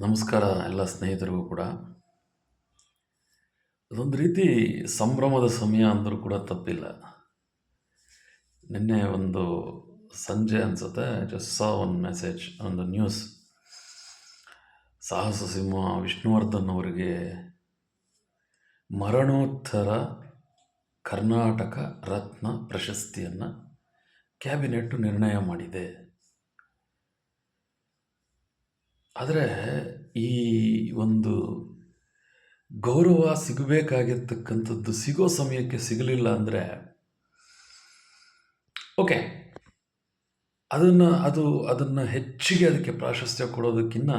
ನಮಸ್ಕಾರ ಎಲ್ಲ ಸ್ನೇಹಿತರಿಗೂ ಕೂಡ. ಅದೊಂದು ರೀತಿ ಸಂಭ್ರಮದ ಸಮಯ ಅಂದರೂ ಕೂಡ ತಪ್ಪಿಲ್ಲ. ನಿನ್ನೆ ಒಂದು ಸಂಜೆ ಅನಿಸುತ್ತೆ, ಜಸ್ಟ್ ಸಾ ಒಂದು ಮೆಸೇಜ್, ಒಂದು ನ್ಯೂಸ್. ಸಾಹಸ ಸಿಂಹ ವಿಷ್ಣುವರ್ಧನ್ ಅವರಿಗೆ ಮರಣೋತ್ತರ ಕರ್ನಾಟಕ ರತ್ನ ಪ್ರಶಸ್ತಿಯನ್ನು ಕ್ಯಾಬಿನೆಟ್ ನಿರ್ಣಯ ಮಾಡಿದೆ. ಆದರೆ ಈ ಒಂದು ಗೌರವ ಸಿಗಬೇಕಾಗಿರ್ತಕ್ಕಂಥದ್ದು ಸಿಗೋ ಸಮಯಕ್ಕೆ ಸಿಗಲಿಲ್ಲ ಅಂದರೆ ಓಕೆ, ಅದನ್ನು ಹೆಚ್ಚಿಗೆ ಅದಕ್ಕೆ ಪ್ರಾಶಸ್ತ್ಯ ಕೊಡೋದಕ್ಕಿಂತ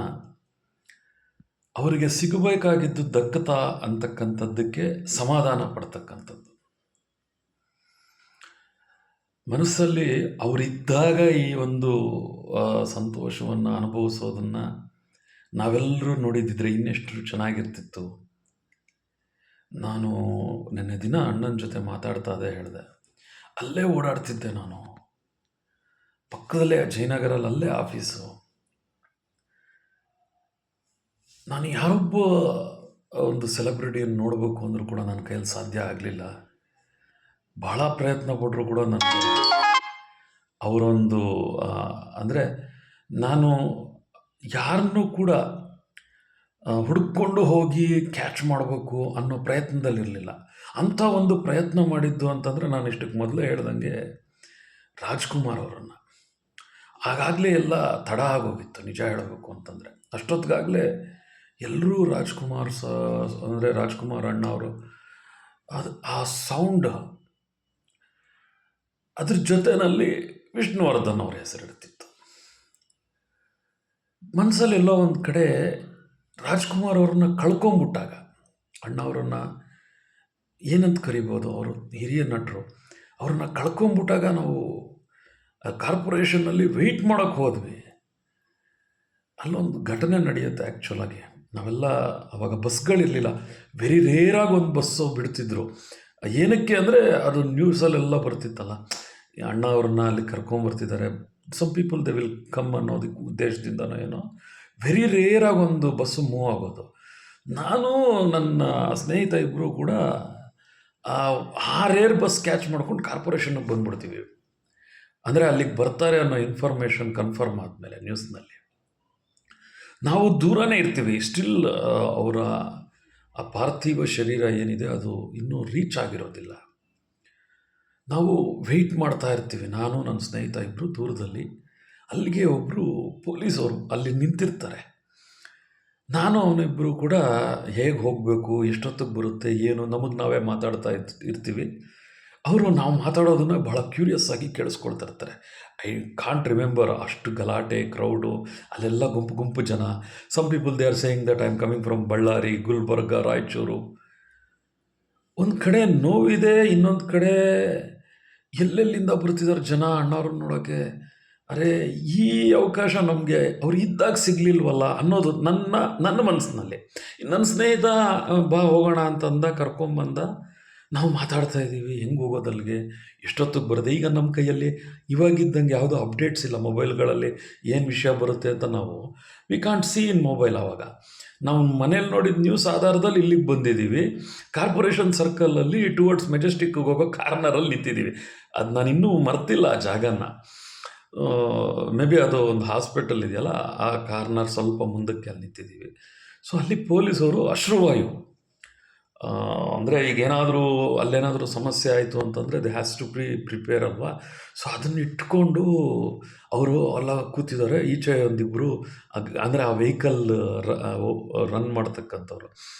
ಅವರಿಗೆ ಸಿಗಬೇಕಾಗಿದ್ದು ದಕ್ಕತಾ ಅಂತಕ್ಕಂಥದ್ದಕ್ಕೆ ಸಮಾಧಾನ ಪಡ್ತಕ್ಕಂಥದ್ದು. ಮನಸ್ಸಲ್ಲಿ ಅವರಿದ್ದಾಗ ಈ ಒಂದು ಸಂತೋಷವನ್ನು ಅನುಭವಿಸೋದನ್ನು ನಾವೆಲ್ಲರೂ ನೋಡಿದ್ದಿದ್ರೆ ಇನ್ನೆಷ್ಟು ಚೆನ್ನಾಗಿರ್ತಿತ್ತು. ನಾನು ನಿನ್ನೆ ದಿನ ಅಣ್ಣನ ಜೊತೆ ಮಾತಾಡ್ತಾ ಹೇಳಿದೆ, ಅಲ್ಲೇ ಓಡಾಡ್ತಿದ್ದೆ ನಾನು, ಪಕ್ಕದಲ್ಲೇ ಜಯನಗರಲ್ಲಿ, ಅಲ್ಲೇ ಆಫೀಸು. ನಾನು ಯಾರೊಬ್ಬ ಒಂದು ಸೆಲೆಬ್ರಿಟಿಯನ್ನು ನೋಡಬೇಕು ಅಂದರೂ ಕೂಡ ನನ್ನ ಕೈಯಲ್ಲಿ ಸಾಧ್ಯ ಆಗಲಿಲ್ಲ. ಬಹಳ ಪ್ರಯತ್ನ ಪಟ್ಟರು ಕೂಡ ನನಗೆ ಅವರೊಂದು ಅಂದರೆ ನಾನು ಯಾರನ್ನೂ ಕೂಡ ಹುಡುಕೊಂಡು ಹೋಗಿ ಕ್ಯಾಚ್ ಮಾಡಬೇಕು ಅನ್ನೋ ಪ್ರಯತ್ನದಲ್ಲಿರಲಿಲ್ಲ. ಅಂಥ ಒಂದು ಪ್ರಯತ್ನ ಮಾಡಿದ್ದು ಅಂತಂದರೆ ನಾನು ಇಷ್ಟಕ್ಕೆ ಮೊದಲೇ ಹೇಳ್ದಂಗೆ ರಾಜ್ಕುಮಾರ್ ಅವರನ್ನು. ಆಗಾಗಲೇ ಎಲ್ಲ ತಡ ಆಗೋಗಿತ್ತು ನಿಜ ಹೇಳಬೇಕು ಅಂತಂದರೆ. ಅಷ್ಟೊತ್ತಿಗಾಗಲೇ ಎಲ್ಲರೂ ಅಂದರೆ ರಾಜ್ಕುಮಾರ್ ಅಣ್ಣ ಅವರು ಆ ಸೌಂಡ್, ಅದ್ರ ಜೊತೆಯಲ್ಲಿ ವಿಷ್ಣುವರ್ಧನ್ ಅವರ ಹೆಸರಿಡ್ತಿತ್ತು. ಮನಸ್ಸಲ್ಲಿ ಎಲ್ಲೋ ಒಂದು ಕಡೆ ರಾಜ್ಕುಮಾರ್ ಅವ್ರನ್ನ ಕಳ್ಕೊಂಬಿಟ್ಟಾಗ, ಅಣ್ಣ ಅವರನ್ನು ಏನಂತ ಕರಿಬೋದು, ಅವರು ಹಿರಿಯ ನಟರು, ಅವ್ರನ್ನ ಕಳ್ಕೊಂಬಿಟ್ಟಾಗ ನಾವು ಕಾರ್ಪೊರೇಷನ್ನಲ್ಲಿ ವೆಯ್ಟ್ ಮಾಡೋಕ್ಕೆ ಹೋದ್ವಿ. ಅಲ್ಲೊಂದು ಘಟನೆ ನಡೆಯುತ್ತೆ. ಆ್ಯಕ್ಚುಲಾಗಿ ನಾವೆಲ್ಲ ಅವಾಗ ಬಸ್ಗಳಿರಲಿಲ್ಲ, ವೆರಿ ರೇರಾಗಿ ಒಂದು ಬಸ್ಸು ಬಿಡ್ತಿದ್ರು. ಏನಕ್ಕೆ ಅಂದರೆ ಅದು ನ್ಯೂಸಲ್ಲೆಲ್ಲ ಬರ್ತಿತ್ತಲ್ಲ, ಅಣ್ಣ ಅವ್ರನ್ನ ಅಲ್ಲಿ ಕರ್ಕೊಂಬರ್ತಿದ್ದಾರೆ, some people they will come ಅನ್ನೋದಕ್ಕೆ ಉದ್ದೇಶದಿಂದನೋ ಏನೋ ವೆರಿ ರೇರಾಗಿ ಒಂದು ಬಸ್ಸು ಮೂವ್ ಆಗೋದು. ನಾನು ನನ್ನ ಸ್ನೇಹಿತ ಇಬ್ಬರು ಕೂಡ ಆ ರೇರ್ ಬಸ್ ಕ್ಯಾಚ್ ಮಾಡ್ಕೊಂಡು ಕಾರ್ಪೊರೇಷನ್ಗೆ ಬಂದ್ಬಿಡ್ತೀವಿ. ಅಂದರೆ ಅಲ್ಲಿಗೆ ಬರ್ತಾರೆ ಅನ್ನೋ ಇನ್ಫಾರ್ಮೇಷನ್ ಕನ್ಫರ್ಮ್ ಆದಮೇಲೆ ನ್ಯೂಸ್ನಲ್ಲಿ ನಾವು ದೂರನೇ ಇರ್ತೀವಿ. ಸ್ಟಿಲ್ ಅವರ ಆ ಪಾರ್ಥಿವ ಶರೀರ ಏನಿದೆ ಅದು ಇನ್ನೂ ರೀಚ್ ಆಗಿರೋದಿಲ್ಲ. ನಾವು ವೆಯ್ಟ್ ಮಾಡ್ತಾ ಇರ್ತೀವಿ, ನಾನು ನನ್ನ ಸ್ನೇಹಿತ ಇಬ್ಬರು ದೂರದಲ್ಲಿ. ಅಲ್ಲಿಗೆ ಒಬ್ಬರು ಪೊಲೀಸವರು ಅಲ್ಲಿ ನಿಂತಿರ್ತಾರೆ. ನಾನು ಅವನಿಬ್ಬರು ಕೂಡ ಹೇಗೆ ಹೋಗಬೇಕು, ಎಷ್ಟೊತ್ತಿಗೆ ಬರುತ್ತೆ, ಏನು, ನಮಗೆ ನಾವೇ ಮಾತಾಡ್ತಾ ಇರ್ತೀವಿ. ಅವರು ನಾವು ಮಾತಾಡೋದನ್ನ ಭಾಳ ಕ್ಯೂರಿಯಸ್ ಆಗಿ ಕೇಳಿಸ್ಕೊಳ್ತಾ ಇರ್ತಾರೆ. ಐ ಕಾಂಟ್ ರಿಮೆಂಬರ್, ಅಷ್ಟು ಗಲಾಟೆ, ಕ್ರೌಡು, ಅಲ್ಲೆಲ್ಲ ಗುಂಪು ಗುಂಪು ಜನ. Some people they are saying that I am coming from Ballari, Gulbarga, Raichur. ಒಂದು ಕಡೆ ನೋವಿದೆ, ಇನ್ನೊಂದು ಕಡೆ ಎಲ್ಲೆಲ್ಲಿಂದ ಬರ್ತಿದ್ದಾರೆ ಜನ ಅಣ್ಣವ್ರನ್ನ ನೋಡೋಕ್ಕೆ. ಅರೆ, ಈ ಅವಕಾಶ ನಮಗೆ ಅವ್ರು ಇದ್ದಾಗ ಸಿಗಲಿಲ್ವಲ್ಲ ಅನ್ನೋದು ನನ್ನ ಮನಸ್ಸಿನಲ್ಲಿ. ನನ್ನ ಸ್ನೇಹಿತ ಬಾ ಹೋಗೋಣ ಅಂತಂದ, ಕರ್ಕೊಂಬಂದ. ನಾವು ಮಾತಾಡ್ತಾ ಇದ್ದೀವಿ, ಹೆಂಗೆ ಹೋಗೋದು ಅಲ್ಲಿಗೆ, ಎಷ್ಟೊತ್ತಿಗೆ ಬರುತ್ತೆ. ಈಗ ನಮ್ಮ ಕೈಯಲ್ಲಿ ಇವಾಗಿದ್ದಂಗೆ ಯಾವುದೋ ಅಪ್ಡೇಟ್ಸ್ ಇಲ್ಲ ಮೊಬೈಲ್ಗಳಲ್ಲಿ, ಏನು ವಿಷಯ ಬರುತ್ತೆ ಅಂತ ನಾವು we can't see in mobile. ಆವಾಗ ನಾವು ಮನೇಲಿ ನೋಡಿದ ನ್ಯೂಸ್ ಆಧಾರದಲ್ಲಿ ಇಲ್ಲಿಗೆ ಬಂದಿದ್ದೀವಿ. ಕಾರ್ಪೊರೇಷನ್ ಸರ್ಕಲಲ್ಲಿ ಟುವರ್ಡ್ಸ್ ಮೆಜೆಸ್ಟಿಕ್ಗೆ ಹೋಗೋ ಕಾರ್ನರಲ್ಲಿ ನಿಂತಿದ್ದೀವಿ. ಅದು ನಾನು ಇನ್ನೂ ಮರ್ತಿಲ್ಲ ಆ ಜಾಗನ. ಮೇ ಬಿ ಅದು ಒಂದು ಹಾಸ್ಪಿಟಲ್ ಇದೆಯಲ್ಲ, ಆ ಕಾರ್ನರ್ ಸ್ವಲ್ಪ ಮುಂದಕ್ಕೆ ಅಲ್ಲಿ ನಿಂತಿದ್ದೀವಿ. ಸೊ ಅಲ್ಲಿ ಪೊಲೀಸವರು ಅಶ್ರುವಾಯು, ಅಂದರೆ ಈಗೇನಾದರೂ ಅಲ್ಲೇನಾದರೂ ಸಮಸ್ಯೆ ಆಯಿತು ಅಂತಂದರೆ ದೇ ಹ್ಯಾಸ್ ಟು ಪ್ರಿಪೇರ್ ಅಲ್ವಾ. ಸೊ ಅದನ್ನು ಇಟ್ಕೊಂಡು ಅವರು ಎಲ್ಲ ಕೂತಿದ್ದಾರೆ. ಈಚೆ ಒಂದಿಬ್ಬರು ಅಂದರೆ ಆ ವೆಹಿಕಲ್ ರನ್ ಮಾಡ್ತಕ್ಕಂಥವ್ರು,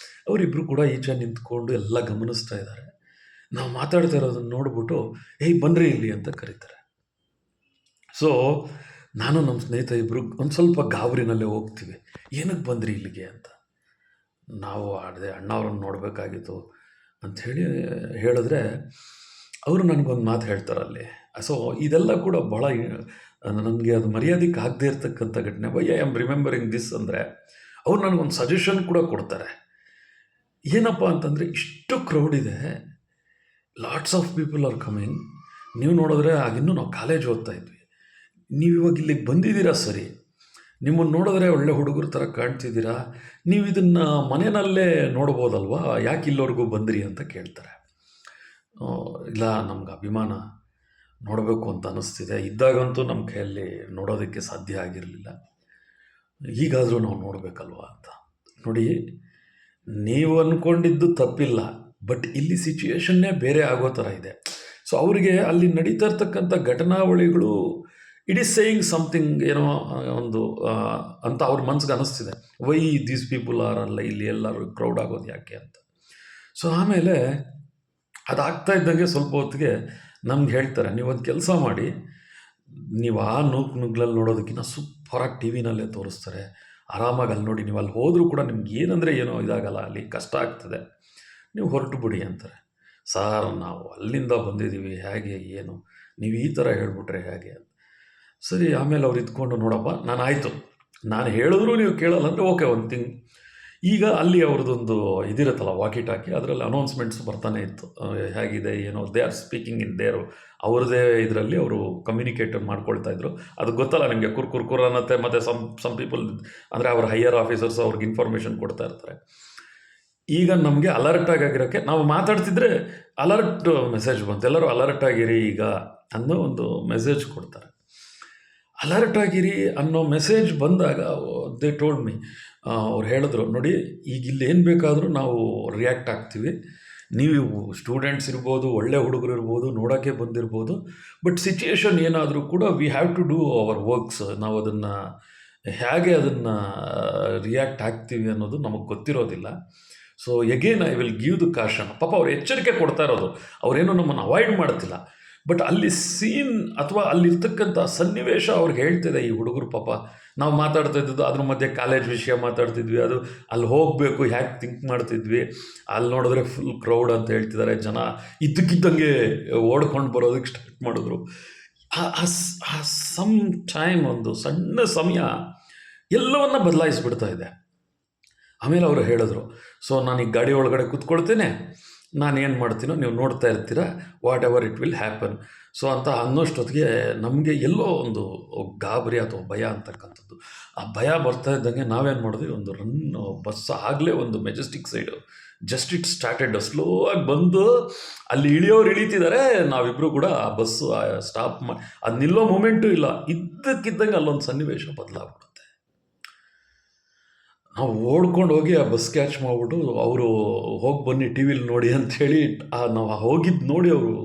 ಅವರಿಬ್ಬರು ಕೂಡ ಈಚೆ ನಿಂತ್ಕೊಂಡು ಎಲ್ಲ ಗಮನಿಸ್ತಾ ಇದ್ದಾರೆ. ನಾವು ಮಾತಾಡ್ತಾ ಇರೋದನ್ನು ನೋಡ್ಬಿಟ್ಟು, ಏಯ್ ಬನ್ನಿರಿ ಇಲ್ಲಿ ಅಂತ ಕರೀತಾರೆ. ಸೊ ನಾನು ನಮ್ಮ ಸ್ನೇಹಿತ ಇಬ್ಬರು ಒಂದು ಸ್ವಲ್ಪ ಗಾಬರಿನಲ್ಲೇ ಹೋಗ್ತೀವಿ, ಏನಕ್ಕೆ ಬಂದ್ರಿ ಇಲ್ಲಿಗೆ ಅಂತ. ನಾವು ಅಣ್ಣ ಅವ್ರನ್ನ ನೋಡಬೇಕಾಗಿತ್ತು ಅಂಥೇಳಿ ಹೇಳಿದ್ರೆ, ಅವರು ನನಗೊಂದು ಮಾತು ಹೇಳ್ತಾರೆ ಅಲ್ಲಿ. ಸೊ ಇದೆಲ್ಲ ಕೂಡ ಭಾಳ ನನಗೆ ಅದು ಮರ್ಯಾದಕ್ಕೆ ಆಗದೆ ಇರ್ತಕ್ಕಂಥ ಘಟನೆ. Why I am remembering this ಅಂದರೆ, ಅವ್ರು ನನಗೊಂದು ಸಜೆಷನ್ ಕೂಡ ಕೊಡ್ತಾರೆ. ಏನಪ್ಪ ಅಂತಂದರೆ, ಇಷ್ಟು ಕ್ರೌಡ್ ಇದೆ, lots of people are coming. ನೀವು ನೋಡಿದ್ರೆ ಆಗಿನ್ನೂ ನಾವು ಕಾಲೇಜ್ ಓದ್ತಾ ಇದ್ವಿ, ನೀವು ಇವಾಗ ಇಲ್ಲಿಗೆ ಬಂದಿದ್ದೀರಾ ಸರಿ, ನಿಮ್ಮನ್ನು ನೋಡಿದ್ರೆ ಒಳ್ಳೆ ಹುಡುಗರ ಥರ ಕಾಣ್ತಿದ್ದೀರಾ, ನೀವು ಇದನ್ನು ಮನೆಯಲ್ಲೇ ನೋಡ್ಬೋದಲ್ವಾ, ಯಾಕೆ ಇಲ್ಲವರೆಗೂ ಬಂದ್ರಿ ಅಂತ ಕೇಳ್ತಾರೆ. ಇಲ್ಲ ನಮ್ಗೆ ಅಭಿಮಾನ ನೋಡಬೇಕು ಅಂತ ಅನ್ನಿಸ್ತಿದೆ, ಇದ್ದಾಗಂತೂ ನಮ್ಮ ಕೈಯಲ್ಲಿ ನೋಡೋದಕ್ಕೆ ಸಾಧ್ಯ ಆಗಿರಲಿಲ್ಲ, ಈಗಾದರೂ ನಾವು ನೋಡಬೇಕಲ್ವ ಅಂತ. ನೋಡಿ, ನೀವು ಅಂದ್ಕೊಂಡಿದ್ದು ತಪ್ಪಿಲ್ಲ, ಬಟ್ ಇಲ್ಲಿ ಸಿಚುಯೇಷನ್ನೇ ಬೇರೆ ಆಗೋ ಥರ ಇದೆ. ಸೊ ಅವರಿಗೆ ಅಲ್ಲಿ ನಡೀತಾ ಇರ್ತಕ್ಕಂಥ ಘಟನಾವಳಿಗಳು ಇಟ್ ಈಸ್ ಸೇಯಿಂಗ್ ಸಮಥಿಂಗ್, ಏನೋ ಒಂದು ಅಂತ ಅವ್ರ ಮನ್ಸಿಗೆ ಅನ್ನಿಸ್ತಿದೆ. ವೈ ದೀಸ್ ಪೀಪಲ್ ಆರ್ ಅಲ್ಲ ಇಲ್ಲಿ ಎಲ್ಲರೂ ಕ್ರೌಡ್ ಆಗೋದು ಯಾಕೆ ಅಂತ. ಸೊ ಆಮೇಲೆ ಅದಾಗ್ತಾ ಇದ್ದಂಗೆ ಸ್ವಲ್ಪ ಹೊತ್ತಿಗೆ ನಮ್ಗೆ ಹೇಳ್ತಾರೆ, ನೀವೊಂದು ಕೆಲಸ ಮಾಡಿ, ನೀವು ಆ ನುಗ್ಲಲ್ಲಿ ನೋಡೋದಕ್ಕಿಂತ ಸೂಪರಾಗಿ ಟಿ ವಿನಲ್ಲೇ ತೋರಿಸ್ತಾರೆ, ಆರಾಮಾಗಿ ಅಲ್ಲಿ ನೋಡಿ, ನೀವು ಅಲ್ಲಿ ಹೋದರೂ ಕೂಡ ನಿಮ್ಗೆ ಏನಂದರೆ ಏನೋ ಇದಾಗಲ್ಲ, ಅಲ್ಲಿ ಕಷ್ಟ ಆಗ್ತದೆ, ನೀವು ಹೊರಟು ಬಿಡಿ ಅಂತಾರೆ. ಸಾರ್ ನಾವು ಅಲ್ಲಿಂದ ಬಂದಿದ್ದೀವಿ, ಹೇಗೆ ಏನು, ನೀವು ಈ ಥರ ಹೇಳ್ಬಿಟ್ರೆ ಹೇಗೆ ಅಂತ. ಸರಿ, ಆಮೇಲೆ ಅವ್ರು ಇದ್ಕೊಂಡು, ನೋಡಪ್ಪ ನಾನು ಆಯಿತು, ನಾನು ಹೇಳಿದ್ರು ನೀವು ಕೇಳಲ್ಲ ಅಂದರೆ ಓಕೆ, ಒಂದು ಥಿಂಗ್. ಈಗ ಅಲ್ಲಿ ಅವ್ರದ್ದೊಂದು ಇದಿರುತ್ತಲ್ಲ ವಾಕಿ ಟಾಕಿ, ಅದರಲ್ಲಿ ಅನೌನ್ಸ್ಮೆಂಟ್ಸ್ ಬರ್ತಾನೆ ಇತ್ತು, ಹೇಗಿದೆ ಏನೋ, they are speaking in there, ಅವ್ರದ್ದೇ ಇದರಲ್ಲಿ ಅವರು ಕಮ್ಯುನಿಕೇಟ್ ಮಾಡ್ಕೊಳ್ತಾ ಇದ್ರು. ಅದು ಗೊತ್ತಲ್ಲ ನಿಮಗೆ, ಕುರ್ಕುರ್ ಅನ್ನತ್ತೆ, ಮತ್ತು ಸಮ್ ಪೀಪಲ್ ಅಂದರೆ ಅವ್ರ ಹೈಯರ್ ಆಫೀಸರ್ಸ್ ಅವ್ರಿಗೆ ಇನ್ಫಾರ್ಮೇಷನ್ ಕೊಡ್ತಾ ಇರ್ತಾರೆ. ಈಗ ನಮಗೆ ಅಲರ್ಟ್ ಆಗಿರೋಕ್ಕೆ, ನಾವು ಮಾತಾಡ್ತಿದ್ರೆ ಅಲರ್ಟ್ ಮೆಸೇಜ್ ಬಂತು, ಎಲ್ಲರೂ ಅಲರ್ಟ್ ಆಗಿರಿ ಈಗ ಅನ್ನೋ ಒಂದು ಮೆಸೇಜ್ ಕೊಡ್ತಾರೆ. ಅಲರ್ಟ್ ಆಗಿರಿ ಅನ್ನೋ ಮೆಸೇಜ್ ಬಂದಾಗ ದೇ ಟೋಲ್ಡ್ ಮೀ, ಅವ್ರು ಹೇಳಿದ್ರು, ನೋಡಿ ಈಗ ಇಲ್ಲಿ ಏನು ಬೇಕಾದರೂ ನಾವು ರಿಯಾಕ್ಟ್ ಆಗ್ತೀವಿ, ನೀವು ಸ್ಟೂಡೆಂಟ್ಸ್ ಇರ್ಬೋದು, ಒಳ್ಳೆ ಹುಡುಗರು ಇರ್ಬೋದು, ನೋಡೋಕ್ಕೆ ಬಂದಿರ್ಬೋದು, ಬಟ್ ಸಿಚುಯೇಷನ್ ಏನಾದರೂ ಕೂಡ we have to do our works, ನಾವು ಅದನ್ನು ಹೇಗೆ ಅದನ್ನು ರಿಯಾಕ್ಟ್ ಆಗ್ತೀವಿ ಅನ್ನೋದು ನಮಗೆ ಗೊತ್ತಿರೋದಿಲ್ಲ. So again I will give the caution. ಪಾಪ ಅವ್ರು ಎಚ್ಚರಿಕೆ ಕೊಡ್ತಾ ಇರೋದು, ಅವರೇನು ನಮ್ಮನ್ನು ಅವಾಯ್ಡ್ ಮಾಡ್ತಿಲ್ಲ, ಬಟ್ ಅಲ್ಲಿ ಸೀನ್ ಅಥವಾ ಅಲ್ಲಿರ್ತಕ್ಕಂಥ ಸನ್ನಿವೇಶ ಅವ್ರಿಗೆ ಹೇಳ್ತಿದೆ. ಈ ಹುಡುಗರು ಪಾಪ, ನಾವು ಮಾತಾಡ್ತಾ ಇದ್ದದ್ದು ಅದ್ರ ಮಧ್ಯೆ ಕಾಲೇಜ್ ವಿಷಯ ಮಾತಾಡ್ತಿದ್ವಿ, ಅದು ಅಲ್ಲಿ ಹೋಗಬೇಕು ಹ್ಯಾಗೆ ಥಿಂಕ್ ಮಾಡ್ತಿದ್ವಿ, ಅಲ್ಲಿ ನೋಡಿದ್ರೆ ಫುಲ್ ಕ್ರೌಡ್ ಅಂತ ಹೇಳ್ತಿದ್ದಾರೆ, ಜನ ಇದ್ದಕ್ಕಿದ್ದಂಗೆ ಓಡ್ಕೊಂಡು ಬರೋದಕ್ಕೆ ಸ್ಟಾರ್ಟ್ ಮಾಡಿದ್ರು. ಆ ಸಮ್ ಟೈಮ್, ಒಂದು ಸಣ್ಣ ಸಮಯ ಎಲ್ಲವನ್ನ ಬದಲಾಯಿಸ್ಬಿಡ್ತಾ ಇದೆ. ಆಮೇಲೆ ಅವರು ಹೇಳಿದ್ರು, ಸೊ ನಾನೀಗ ಗಾಡಿ ಒಳಗಡೆ ಕೂತ್ಕೊಳ್ತೇನೆ, ನಾನು ಏನು ಮಾಡ್ತೀನೋ ನೀವು ನೋಡ್ತಾ ಇರ್ತೀರ, what ever it will happen. So ಅಂತ ಅನ್ನೋಷ್ಟೊತ್ತಿಗೆ ನಮಗೆ ಎಲ್ಲೋ ಒಂದು ಗಾಬರಿ ಅಥವಾ ಭಯ ಅಂತಕ್ಕಂಥದ್ದು, ಆ ಭಯ ಬರ್ತಾ ಇದ್ದಂಗೆ ನಾವೇನು ಮಾಡಿದ್ವಿ, ಒಂದು ಬಸ್ ಆಗಲೇ ಒಂದು Majestic side just it started slow ಆಗಿ ಬಂದು ಅಲ್ಲಿ ಇಳಿಯೋರು ಇಳಿತಿದ್ದಾರೆ, ನಾವಿಬ್ಬರು ಕೂಡ ಆ ಬಸ್ಸು ಸ್ಟಾಪ್ ಮಾಡಿ, ಅದು ನಿಲ್ಲೋ ಮೂಮೆಂಟು ಇಲ್ಲ, ಇದ್ದಕ್ಕಿದ್ದಂಗೆ ಅಲ್ಲೊಂದು ಸನ್ನಿವೇಶ ಬದಲಾಗ್ಬಿಡುತ್ತೆ. ನಾವು ಓಡ್ಕೊಂಡು ಹೋಗಿ ಆ ಬಸ್ ಕ್ಯಾಚ್ ಮಾಡಿಬಿಟ್ಟು, ಅವರು ಹೋಗಿ ಬನ್ನಿ ಟಿ ವಿಲಿ ನೋಡಿ ಅಂಥೇಳಿ, ನಾವು ಹೋಗಿದ್ದು ನೋಡಿ ಅವರು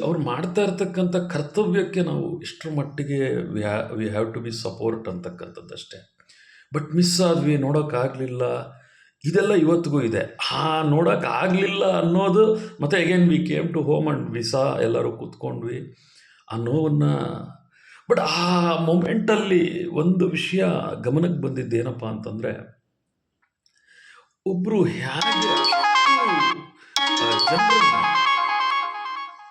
ಅವ್ರು ಮಾಡ್ತಾ ಇರ್ತಕ್ಕಂಥ ಕರ್ತವ್ಯಕ್ಕೆ ನಾವು ಇಷ್ಟರ ಮಟ್ಟಿಗೆ we have to be support ಅಂತಕ್ಕಂಥದ್ದಷ್ಟೇ. ಬಟ್ ಮಿಸ್ ಆದ್ವಿ, ನೋಡೋಕ್ಕಾಗಲಿಲ್ಲ, ಇದೆಲ್ಲ ಇವತ್ತಿಗೂ ಇದೆ. ನೋಡೋಕ್ಕಾಗಲಿಲ್ಲ ಅನ್ನೋದು, ಮತ್ತು again we came to home and we saw, ಎಲ್ಲರೂ ಕೂತ್ಕೊಂಡ್ವಿ, ಆ ನೋವನ್ನು. ಬಟ್ ಆ ಮೊಮೆಂಟಲ್ಲಿ ಒಂದು ವಿಷಯ ಗಮನಕ್ಕೆ ಬಂದಿದ್ದು ಏನಪ್ಪ ಅಂತಂದರೆ, ಒಬ್ಬರು ಹೇಗೆ ಜನರನ್ನ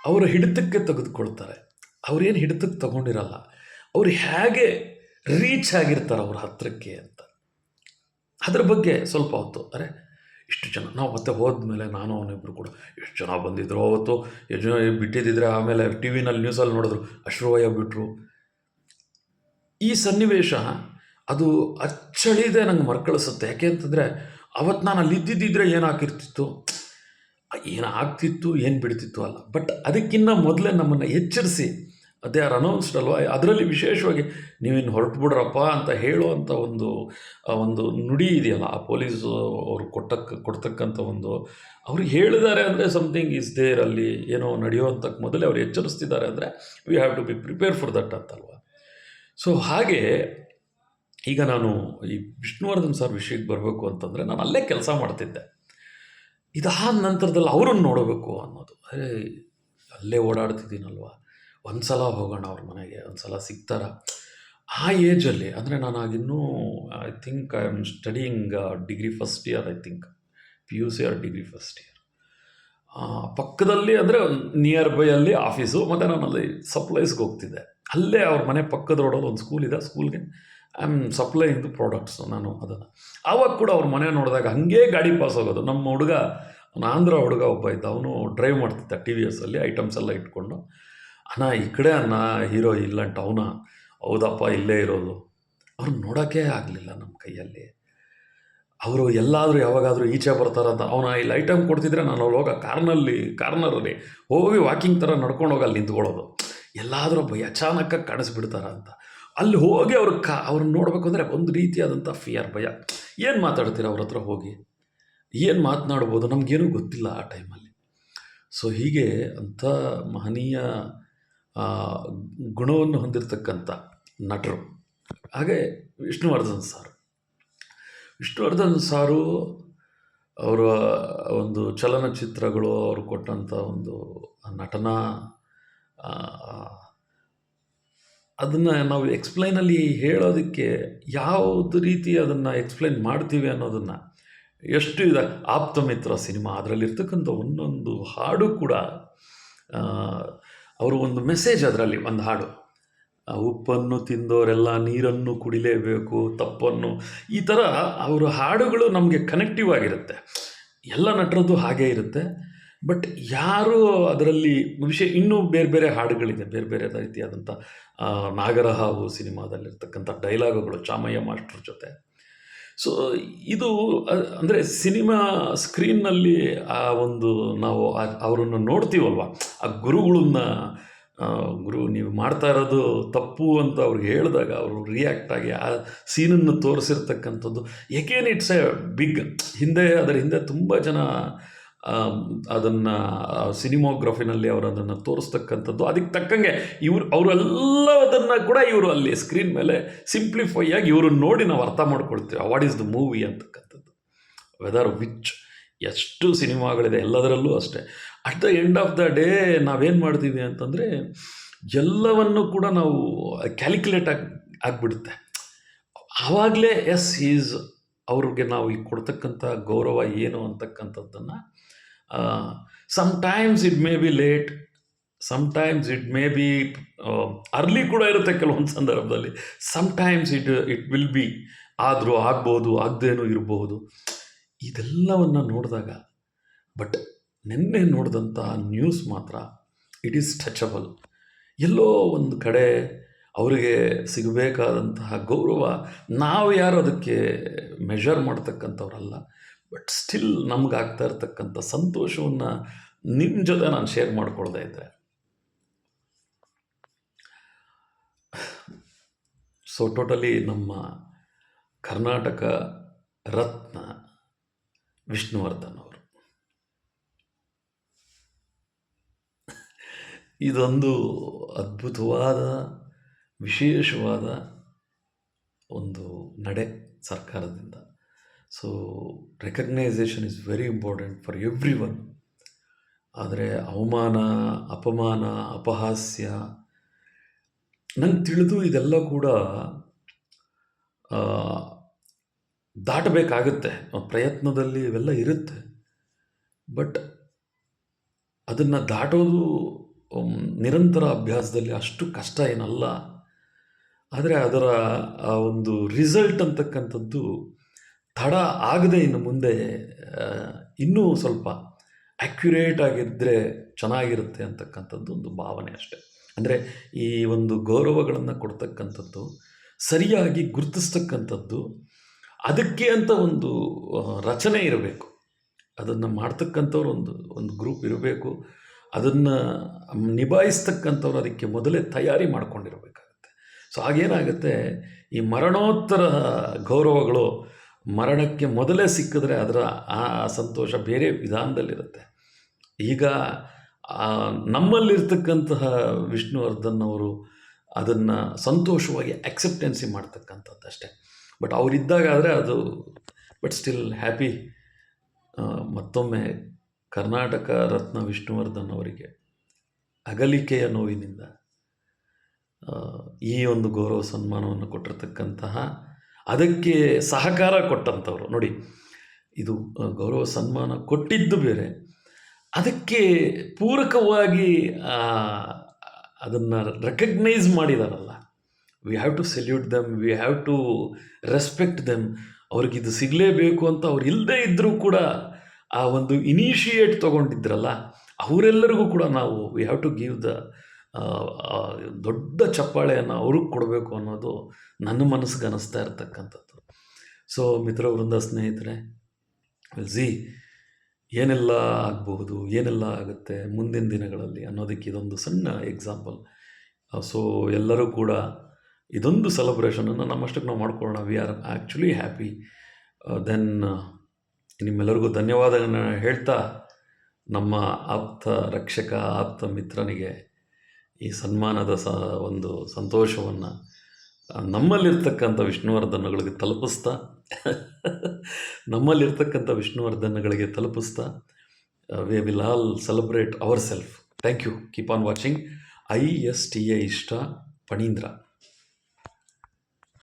ಅವರ ಹಿಡಿತಕ್ಕೆ ತೆಗೆದುಕೊಳ್ತಾರೆ, ಅವ್ರೇನು ಹಿಡಿತಕ್ಕೆ ತಗೊಂಡಿರಲ್ಲ, ಅವ್ರು ಹೇಗೆ ರೀಚ್ ಆಗಿರ್ತಾರೆ ಅವ್ರ ಹತ್ತಿರಕ್ಕೆ ಅಂತ, ಅದ್ರ ಬಗ್ಗೆ ಸ್ವಲ್ಪ ಹೊತ್ತು. ಇಷ್ಟು ಜನ ನಾವು ಮತ್ತೆ ಹೋದ್ಮೇಲೆ ನಾನು ಅವನಿಬ್ಬರು ಕೂಡ ಎಷ್ಟು ಜನ ಬಂದಿದ್ರು ಅವತ್ತು, ಎಷ್ಟು ಜನ ಬಿಟ್ಟಿದ್ದಿದ್ರೆ, ಆಮೇಲೆ ಟಿ ವಿನಲ್ಲಿ ನ್ಯೂಸಲ್ಲಿ ನೋಡಿದ್ರು ಅಶ್ರುವಯ್ಯ ಬಿಟ್ಟರು. ಈ ಸನ್ನಿವೇಶ ಅದು ಅಚ್ಚಳಿದೆ ನಂಗೆ ಮರ್ಕಳಿಸುತ್ತೆ. ಯಾಕೆ ಅಂತಂದರೆ, ಅವತ್ತು ನಾನು ಅಲ್ಲಿ ಇದ್ದಿದ್ದಿದ್ರೆ ಏನಾಗಿರ್ತಿತ್ತು, ಏನು ಆಗ್ತಿತ್ತು, ಏನು ಬಿಡ್ತಿತ್ತು ಅಲ್ಲ, ಬಟ್ ಅದಕ್ಕಿಂತ ಮೊದಲೇ ನಮ್ಮನ್ನು ಎಚ್ಚರಿಸಿ, ಅದೇ ಆರ್ ಅನೌನ್ಸ್ಡ್ ಅಲ್ವಾ, ಅದರಲ್ಲಿ ವಿಶೇಷವಾಗಿ ನೀವಿನ್ನು ಹೊರಟು ಬಿಡ್ರಪ್ಪ ಅಂತ ಹೇಳುವಂಥ ಒಂದು ನುಡಿ ಇದೆಯಲ್ಲ, ಆ ಪೊಲೀಸು ಅವರು ಕೊಡ್ತಕ್ಕಂಥ ಒಂದು, ಅವ್ರಿಗೆ ಹೇಳಿದ್ದಾರೆ ಅಂದರೆ ಸಮಥಿಂಗ್ ಈಸ್ ದೇರ್, ಅಲ್ಲಿ ಏನೋ ನಡೆಯುವಂಥಕ್ಕೆ ಮೊದಲೇ ಅವ್ರು ಎಚ್ಚರಿಸ್ತಿದ್ದಾರೆ ಅಂದರೆ we have to be prepare for that ಅಂತಲ್ವ. ಸೊ ಹಾಗೆ ಈಗ ನಾನು ಈ ವಿಷ್ಣುವರ್ಧನ್ ಸರ್ ವಿಷಯಕ್ಕೆ ಬರಬೇಕು ಅಂತಂದರೆ, ನಾನು ಅಲ್ಲೇ ಕೆಲಸ ಮಾಡ್ತಿದ್ದೆ. ಇದಾದ ನಂತರದಲ್ಲಿ ಅವ್ರನ್ನ ನೋಡಬೇಕು ಅನ್ನೋದು, ಅಲ್ಲೇ ಓಡಾಡ್ತಿದ್ದೀನಲ್ವ, ಒಂದು ಸಲ ಹೋಗೋಣ ಅವ್ರ ಮನೆಗೆ, ಒಂದು ಸಲ ಸಿಗ್ತಾರ. ಆ ಏಜಲ್ಲಿ ಅಂದರೆ ನಾನು ಆಗಿನ್ನೂ I think I am studying degree first year, I think PUC or degree first year. ಪಕ್ಕದಲ್ಲಿ ಅಂದರೆ ನಿಯರ್ ಬೈ ಅಲ್ಲಿ ಆಫೀಸು, ಮತ್ತು ನಾನು ಅಲ್ಲಿ ಸಪ್ಲೈಸ್ಗೆ ಹೋಗ್ತಿದ್ದೆ. ಅಲ್ಲೇ ಅವ್ರ ಮನೆ ಪಕ್ಕದ ರೋಡಲ್ಲಿ ಒಂದು ಸ್ಕೂಲ್ ಇದೆ, ಸ್ಕೂಲ್ಗೆ I am supplying the products ನಾನು ಅದನ್ನು. ಆವಾಗ ಕೂಡ ಅವ್ರ ಮನೆ ನೋಡಿದಾಗ ಹಾಗೇ ಗಾಡಿ ಪಾಸ್ ಆಗೋದು. ನಮ್ಮ ಹುಡುಗ, ಆಂಧ್ರ ಹುಡುಗ ಒಬ್ಬ ಇದ್ದ, ಅವನು ಡ್ರೈವ್ ಮಾಡ್ತಿದ್ದ TVS ಅಲ್ಲಿ ಐಟಮ್ಸ್ ಎಲ್ಲ ಇಟ್ಕೊಂಡು. ಅಣ್ಣ ಈ ಕಡೆ ಅಣ್ಣ ಹೀರೋ ಇಲ್ಲಂಟ, ಅವನ ಹೌದಪ್ಪ ಇಲ್ಲೇ ಇರೋದು. ಅವ್ರನ್ನ ನೋಡೋಕ್ಕೆ ಆಗಲಿಲ್ಲ ನಮ್ಮ ಕೈಯಲ್ಲಿ. ಅವರು ಎಲ್ಲಾದರೂ ಯಾವಾಗಾದರೂ ಈಚೆ ಬರ್ತಾರಂತ ಅವನು ಇಲ್ಲಿ ಐಟಮ್ ಕೊಡ್ತಿದ್ರೆ ನಾನು ಅಲ್ಲಿ ಹೋಗೋ ಕಾರ್ನರಲ್ಲಿ ಹೋಗಿ ವಾಕಿಂಗ್ ಥರ ನಡ್ಕೊಂಡು ಹೋಗಿ ಅಲ್ಲಿ ನಿಂತ್ಕೊಳ್ಳೋದು. ಎಲ್ಲಾದರೂ ಅಚಾನಕ್ಕಾಗಿ ಕಾಣಿಸ್ಬಿಡ್ತಾರ ಅಂತ ಅಲ್ಲಿ ಹೋಗಿ ಅವ್ರನ್ನ ನೋಡಬೇಕು ಅಂದರೆ ಒಂದು ರೀತಿಯಾದಂಥ ಫಿಯರ್, ಭಯ. ಏನು ಮಾತಾಡ್ತೀರ ಅವ್ರ ಹತ್ರ ಹೋಗಿ, ಏನು ಮಾತನಾಡ್ಬೋದು, ನಮಗೇನೂ ಗೊತ್ತಿಲ್ಲ ಆ ಟೈಮಲ್ಲಿ. ಸೊ ಹೀಗೆ ಅಂಥ ಮಹನೀಯ ಗುಣವನ್ನು ಹೊಂದಿರತಕ್ಕಂಥ ನಟರು. ಹಾಗೆ ವಿಷ್ಣುವರ್ಧನ್ ಸಾರು ಅವರ ಒಂದು ಚಲನಚಿತ್ರಗಳು, ಅವರು ಕೊಟ್ಟಂಥ ಒಂದು ನಟನಾ ಅದನ್ನು ನಾವು ಎಕ್ಸ್ಪ್ಲೈನಲ್ಲಿ ಹೇಳೋದಕ್ಕೆ ಯಾವುದು ರೀತಿ ಅದನ್ನು ಎಕ್ಸ್ಪ್ಲೈನ್ ಮಾಡ್ತೀವಿ ಅನ್ನೋದನ್ನು ಎಷ್ಟು ಇದೆ. ಆಪ್ತಮಿತ್ರ ಸಿನಿಮಾ ಅದರಲ್ಲಿರ್ತಕ್ಕಂಥ ಒಂದೊಂದು ಹಾಡು ಕೂಡ ಅವರು ಒಂದು ಮೆಸೇಜ್, ಅದರಲ್ಲಿ ಒಂದು ಹಾಡು, ಉಪ್ಪನ್ನು ತಿಂದವರೆಲ್ಲ ನೀರನ್ನು ಕುಡಿಲೇಬೇಕು, ತಪ್ಪನ್ನು, ಈ ಥರ ಅವರ ಹಾಡುಗಳು ನಮಗೆ ಕನೆಕ್ಟಿವ್ ಆಗಿರುತ್ತೆ. ಎಲ್ಲ ನಟರದ್ದು ಹಾಗೇ ಇರುತ್ತೆ. ಬಟ್ ಯಾರು ಅದರಲ್ಲಿ ವಿಷಯ ಇನ್ನೂ ಬೇರೆ ಬೇರೆ ಹಾಡುಗಳಿದೆ, ಬೇರೆ ಬೇರೆ ರೀತಿಯಾದಂಥ ನಾಗರಹಾವು ಸಿನಿಮಾದಲ್ಲಿರ್ತಕ್ಕಂಥ ಡೈಲಾಗುಗಳು ಚಾಮಯ್ಯ ಮಾಸ್ಟರ್ ಜೊತೆ. ಸೊ ಇದು ಅಂದರೆ ಸಿನಿಮಾ ಸ್ಕ್ರೀನ್ನಲ್ಲಿ ಆ ಒಂದು ನಾವು ಅವರನ್ನು ನೋಡ್ತೀವಲ್ವ, ಆ ಗುರುಗಳನ್ನ, ಗುರು ನೀವು ಮಾಡ್ತಾ ಇರೋದು ತಪ್ಪು ಅಂತ ಅವ್ರಿಗೆ ಹೇಳಿದಾಗ ಅವರು ರಿಯಾಕ್ಟ್ ಆಗಿ ಆ ಸೀನನ್ನು ತೋರಿಸಿರ್ತಕ್ಕಂಥದ್ದು. ಏಕೇನು ಇಟ್ಸ್ ಎ ಬಿಗ್, ಅದರ ಹಿಂದೆ ತುಂಬ ಜನ ಅದನ್ನು ಸಿನಿಮೋಗ್ರಫಿನಲ್ಲಿ ಅವರು ಅದನ್ನು ತೋರಿಸ್ತಕ್ಕಂಥದ್ದು. ಅದಕ್ಕೆ ತಕ್ಕಂಗೆ ಅವರೆಲ್ಲದನ್ನು ಕೂಡ ಇವರು ಅಲ್ಲಿ ಸ್ಕ್ರೀನ್ ಮೇಲೆ ಸಿಂಪ್ಲಿಫೈ ಆಗಿ ಇವರು ನೋಡಿ ನಾವು ಅರ್ಥ ಮಾಡ್ಕೊಳ್ತೀವಿ ವಾಟ್ ಈಸ್ ದ ಮೂವಿ ಅಂತಕ್ಕಂಥದ್ದು. ವೆದರ್ ಎಷ್ಟು ಸಿನಿಮಾಗಳಿದೆ ಎಲ್ಲದರಲ್ಲೂ ಅಷ್ಟೇ. At the end of the day ನಾವೇನು ಮಾಡ್ತೀವಿ ಅಂತಂದರೆ ಎಲ್ಲವನ್ನು ಕೂಡ ನಾವು ಕ್ಯಾಲ್ಕುಲೇಟ್ ಆಗಿಬಿಡುತ್ತೆ. ಆವಾಗಲೇ ಅವ್ರಿಗೆ ನಾವು ಈಗ ಕೊಡ್ತಕ್ಕಂಥ ಗೌರವ ಏನು ಅಂತಕ್ಕಂಥದ್ದನ್ನು sometimes it may be late, sometimes it may be early ಕೂಡ ಇರುತ್ತೆ ಕೆಲವೊಂದು ಸಂದರ್ಭದಲ್ಲಿ. ಸಮ್ಟೈಮ್ಸ್ ಇಟ್ ವಿಲ್ ಬಿ, ಆದರೂ ಆಗ್ಬೋದು, ಆಗದೇನೂ ಇರಬಹುದು. ಇದೆಲ್ಲವನ್ನು ನೋಡಿದಾಗ ಬಟ್ ನಿನ್ನೆ ನೋಡಿದಂಥ ನ್ಯೂಸ್ ಮಾತ್ರ ಇಟ್ ಈಸ್ ಟಚಬಲ್. ಎಲ್ಲೋ ಒಂದು ಕಡೆ ಅವರಿಗೆ ಸಿಗಬೇಕಾದಂತಹ ಗೌರವ ನಾವು ಯಾರು ಅದಕ್ಕೆ ಮೆಷರ್ ಮಾಡ್ತಕ್ಕಂಥವ್ರಲ್ಲ. ಬಟ್ ಸ್ಟಿಲ್ ನಮಗಾಗ್ತಾ ಇರ್ತಕ್ಕಂಥ ಸಂತೋಷವನ್ನು ನಿಮ್ಮ ಜೊತೆ ನಾನು ಶೇರ್ ಮಾಡ್ಕೊಳ್ತಾ ಇದ್ದೆ. ಸೊ ಟೋಟಲಿ ನಮ್ಮ ಕರ್ನಾಟಕ ರತ್ನ ವಿಷ್ಣುವರ್ಧನ್ ಅವರು, ಇದೊಂದು ಅದ್ಭುತವಾದ ವಿಶೇಷವಾದ ಒಂದು ನಡೆ ಸರ್ಕಾರದಿಂದ. So recognisation is very important for every one. ಆದರೆ ಅವಮಾನ, ಅಪಮಾನ, ಅಪಹಾಸ್ಯ, ನಂಗೆ ತಿಳಿದು ಇದೆಲ್ಲ ಕೂಡ ದಾಟಬೇಕಾಗುತ್ತೆ, ಪ್ರಯತ್ನದಲ್ಲಿ ಇವೆಲ್ಲ ಇರುತ್ತೆ. ಬಟ್ ಅದನ್ನು ದಾಟೋದು ನಿರಂತರ ಅಭ್ಯಾಸದಲ್ಲಿ ಅಷ್ಟು ಕಷ್ಟ ಏನಲ್ಲ. ಆದರೆ ಅದರ ಆ ಒಂದು ರಿಸಲ್ಟ್ ಅಂತಕ್ಕಂಥದ್ದು ತಡ ಆಗದೆ ಇನ್ನು ಮುಂದೆ ಇನ್ನೂ ಸ್ವಲ್ಪ ಆ್ಯಕ್ಯುರೇಟ್ ಆಗಿದ್ದರೆ ಚೆನ್ನಾಗಿರುತ್ತೆ ಅಂತಕ್ಕಂಥದ್ದು ಒಂದು ಭಾವನೆ ಅಷ್ಟೆ. ಅಂದರೆ ಈ ಒಂದು ಗೌರವಗಳನ್ನು ಕೊಡ್ತಕ್ಕಂಥದ್ದು, ಸರಿಯಾಗಿ ಗುರುತಿಸ್ತಕ್ಕಂಥದ್ದು, ಅದಕ್ಕೆ ಅಂತ ಒಂದು ರಚನೆ ಇರಬೇಕು. ಅದನ್ನು ಮಾಡ್ತಕ್ಕಂಥವ್ರು ಒಂದು ಗ್ರೂಪ್ ಇರಬೇಕು. ಅದನ್ನು ನಿಭಾಯಿಸ್ತಕ್ಕಂಥವ್ರು ಅದಕ್ಕೆ ಮೊದಲೇ ತಯಾರಿ ಮಾಡ್ಕೊಂಡಿರಬೇಕಾಗುತ್ತೆ. ಸೊ ಹಾಗೇನಾಗುತ್ತೆ, ಈ ಮರಣೋತ್ತರ ಗೌರವಗಳು ಮರಣಕ್ಕೆ ಮೊದಲೇ ಸಿಕ್ಕಿದ್ರೆ ಅದರ ಆ ಸಂತೋಷ ಬೇರೆ ವಿಧಾನದಲ್ಲಿರುತ್ತೆ. ಈಗ ನಮ್ಮಲ್ಲಿರ್ತಕ್ಕಂತಹ ವಿಷ್ಣುವರ್ಧನ್ ಅವರು ಅದನ್ನು ಸಂತೋಷವಾಗಿ ಆಕ್ಸೆಪ್ಟೆನ್ಸಿ ಮಾಡ್ತಕ್ಕಂಥದ್ದು ಅಷ್ಟೇ. ಬಟ್ ಅವರಿದ್ದಾಗ ಆದರೆ ಅದು ಬಟ್ ಸ್ಟಿಲ್ ಹ್ಯಾಪಿ. ಮತ್ತೊಮ್ಮೆ ಕರ್ನಾಟಕ ರತ್ನ ವಿಷ್ಣುವರ್ಧನ್ ಅವರಿಗೆ ಅಗಲಿಕೆಯ ನೋವಿನಿಂದ ಈ ಒಂದು ಗೌರವ ಸನ್ಮಾನವನ್ನು ಕೊಟ್ಟಿರ್ತಕ್ಕಂತಹ, ಅದಕ್ಕೆ ಸಹಕಾರ ಕೊಟ್ಟಂಥವ್ರು ನೋಡಿ, ಇದು ಗೌರವ ಸನ್ಮಾನ ಕೊಟ್ಟಿದ್ದು ಬೇರೆ, ಅದಕ್ಕೆ ಪೂರಕವಾಗಿ ಅದನ್ನು ರೆಕಗ್ನೈಸ್ ಮಾಡಿದಾರಲ್ಲ, we have to salute them, we have to respect them. ಅವ್ರಿಗಿದು ಸಿಗಲೇಬೇಕು ಅಂತ ಅವ್ರು ಇಲ್ಲದೇ ಇದ್ದರೂ ಕೂಡ ಆ ಒಂದು ಇನಿಷಿಯೇಟ್ ತೊಗೊಂಡಿದ್ರಲ್ಲ, ಅವರೆಲ್ಲರಿಗೂ ಕೂಡ ನಾವು we have to give the ಆ, ಆ ದೊಡ್ಡ ಚಪ್ಪಾಳೆಯನ್ನು ಅವ್ರಿಗೆ ಕೊಡಬೇಕು ಅನ್ನೋದು ನನ್ನ ಮನಸ್ಸಿಗೆ ಅನ್ನಿಸ್ತಾ ಇರತಕ್ಕಂಥದ್ದು. ಸೊ ಮಿತ್ರ ವೃಂದ, ಸ್ನೇಹಿತರೆ, ಝಿ ಏನೆಲ್ಲ ಆಗಬಹುದು, ಏನೆಲ್ಲ ಆಗುತ್ತೆ ಮುಂದಿನ ದಿನಗಳಲ್ಲಿ ಅನ್ನೋದಕ್ಕೆ ಇದೊಂದು ಸಣ್ಣ ಎಕ್ಸಾಂಪಲ್. ಸೊ ಎಲ್ಲರೂ ಕೂಡ ಇದೊಂದು ಸೆಲೆಬ್ರೇಷನನ್ನು ನಮ್ಮಷ್ಟಕ್ಕೆ ನಾವು ಮಾಡ್ಕೊಳ್ಳೋಣ. We are actually happy. Then ನಿಮ್ಮೆಲ್ಲರಿಗೂ ಧನ್ಯವಾದಗಳನ್ನ ಹೇಳ್ತಾ, ನಮ್ಮ ಆಪ್ತ ರಕ್ಷಕ, ಆಪ್ತ ಮಿತ್ರನಿಗೆ ಈ ಸನ್ಮಾನದ ಒಂದು ಸಂತೋಷವನ್ನು ನಮ್ಮಲ್ಲಿರ್ತಕ್ಕಂಥ ವಿಷ್ಣುವರ್ಧನಗಳಿಗೆ ತಲುಪಿಸ್ತಾ ನಮ್ಮಲ್ಲಿರ್ತಕ್ಕಂಥ ವಿಷ್ಣುವರ್ಧನಗಳಿಗೆ ತಲುಪಿಸ್ತಾ, we will all celebrate our self. Thank you. Keep on watching ISTA Ishta, Phanindra.